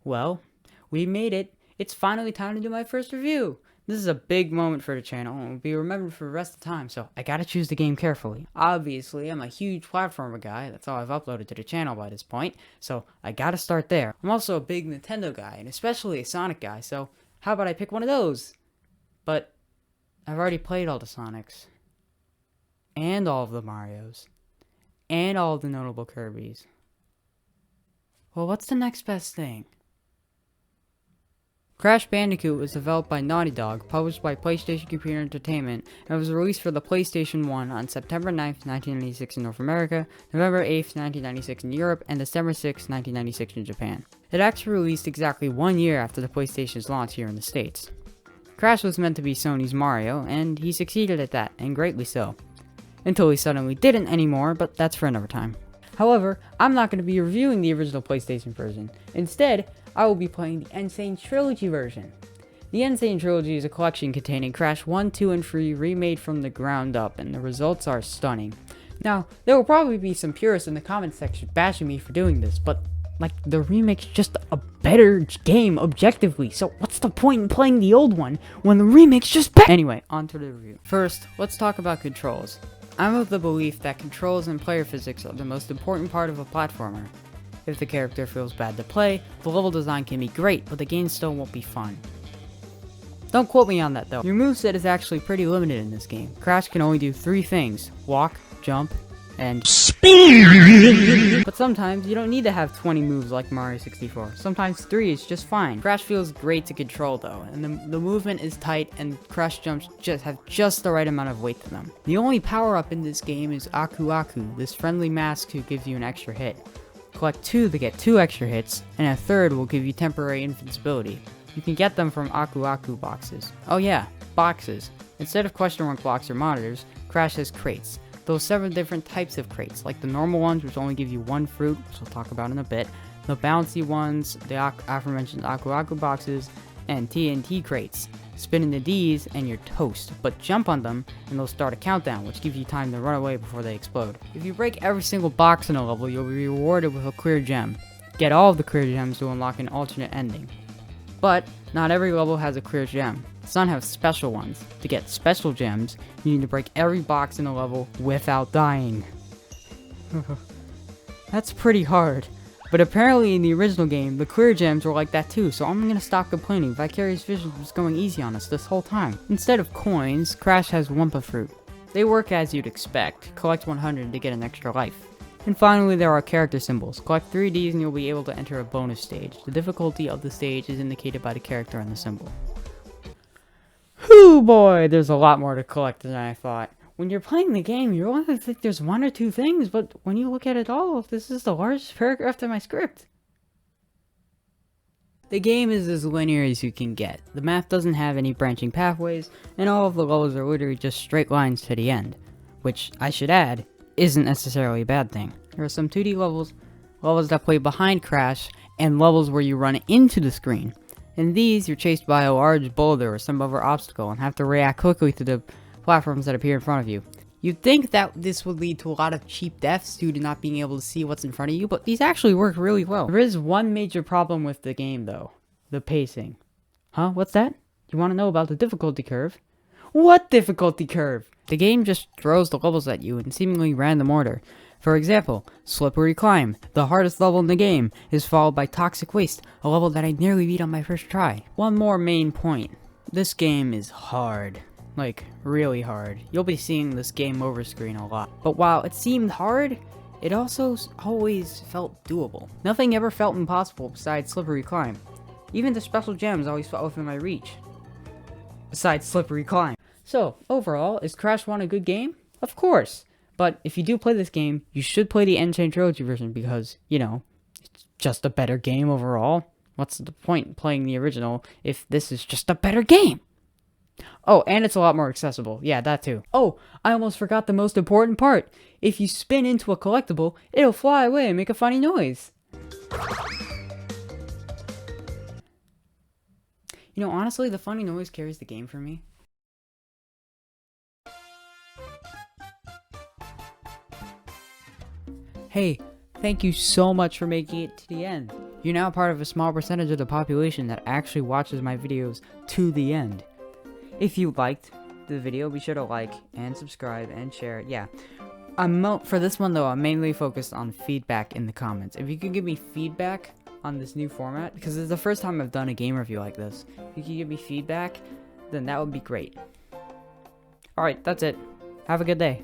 Well, we made it. It's finally time to do my first review. This is a big moment for the channel and will be remembered for the rest of the time, so I gotta choose the game carefully. Obviously, I'm a huge platformer guy, that's all I've uploaded to the channel by this point, so I gotta start there. I'm also a big Nintendo guy, and especially a Sonic guy, so how about I pick one of those? But I've already played all the Sonics, and all of the Marios, and all of the notable Kirbys. Well, what's the next best thing? Crash Bandicoot was developed by Naughty Dog, published by PlayStation Computer Entertainment, and was released for the PlayStation 1 on September 9th, 1996 in North America, November 8th, 1996 in Europe, and December 6th, 1996 in Japan. It actually released exactly 1 year after the PlayStation's launch here in the States. Crash was meant to be Sony's Mario, and he succeeded at that, and greatly so. Until he suddenly didn't anymore, but that's for another time. However, I'm not going to be reviewing the original PlayStation version. Instead, I will be playing the Insane Trilogy version. The Insane Trilogy is a collection containing Crash 1, 2, and 3 remade from the ground up, and the results are stunning. Now, there will probably be some purists in the comments section bashing me for doing this, but like, the remake's just a better game objectively, so what's the point in playing the old one when the remake's just better? Anyway, on to the review. First, let's talk about controls. I'm of the belief that controls and player physics are the most important part of a platformer. If the character feels bad to play, the level design can be great, but the game still won't be fun. Don't quote me on that though. Your moveset is actually pretty limited in this game. Crash can only do 3 things: walk, jump, and speed. But sometimes you don't need to have 20 moves like Mario 64. Sometimes 3 is just fine. Crash feels great to control though, and the movement is tight, and Crash jumps have just the right amount of weight to them. The only power up in this game is Aku Aku, this friendly mask who gives you an extra hit. Collect 2 to get 2 extra hits, and a third will give you temporary invincibility. You can get them from Aku Aku boxes. Oh yeah, boxes. Instead of question mark blocks or monitors, Crash has crates. Those 7 different types of crates, like the normal ones which only give you 1 fruit, which I'll talk about in a bit, the bouncy ones, the aforementioned Aku Aku boxes, and TNT crates. Spin into these and you're toast, but jump on them and they'll start a countdown, which gives you time to run away before they explode. If you break every single box in a level, you'll be rewarded with a clear gem. Get all of the clear gems to unlock an alternate ending. But not every level has a clear gem. Some have special ones. To get special gems, you need to break every box in a level without dying. That's pretty hard. But apparently in the original game, the clear gems were like that too, so I'm gonna stop complaining. Vicarious Vision was going easy on us this whole time. Instead of coins, Crash has Wumpa Fruit. They work as you'd expect. Collect 100 to get an extra life. And finally, there are character symbols. Collect 3 of these and you'll be able to enter a bonus stage. The difficulty of the stage is indicated by the character and the symbol. Whew boy, there's a lot more to collect than I thought. When you're playing the game, you only think there's 1 or 2 things, but when you look at it all, this is the largest paragraph in my script. The game is as linear as you can get. The map doesn't have any branching pathways, and all of the levels are literally just straight lines to the end. Which, I should add, isn't necessarily a bad thing. There are some 2D levels that play behind Crash, and levels where you run into the screen. In these, you're chased by a large boulder or some other obstacle and have to react quickly to the platforms that appear in front of you. You'd think that this would lead to a lot of cheap deaths due to not being able to see what's in front of you, but these actually work really well. There is one major problem with the game though. The pacing. Huh? What's that? You want to know about the difficulty curve? What difficulty curve? The game just throws the levels at you in seemingly random order. For example, Slippery Climb, the hardest level in the game, is followed by Toxic Waste, a level that I nearly beat on my first try. One more main point. This game is hard. Like, really hard. You'll be seeing this game over screen a lot. But while it seemed hard, it also always felt doable. Nothing ever felt impossible besides Slippery Climb. Even the special gems always felt within my reach. Besides Slippery Climb. So, overall, is Crash 1 a good game? Of course. But if you do play this game, you should play the N-Chain Trilogy version because, you know, it's just a better game overall. What's the point in playing the original if this is just a better game? Oh, and it's a lot more accessible. Yeah, that too. Oh, I almost forgot the most important part. If you spin into a collectible, it'll fly away and make a funny noise. You know, honestly, the funny noise carries the game for me. Hey, thank you so much for making it to the end. You're now part of a small percentage of the population that actually watches my videos to the end. If you liked the video, be sure to like and subscribe and share. Yeah. For this one though, I'm mainly focused on feedback in the comments. If you could give me feedback on this new format, because it's the first time I've done a game review like this. If you could give me feedback, then that would be great. Alright, that's it. Have a good day.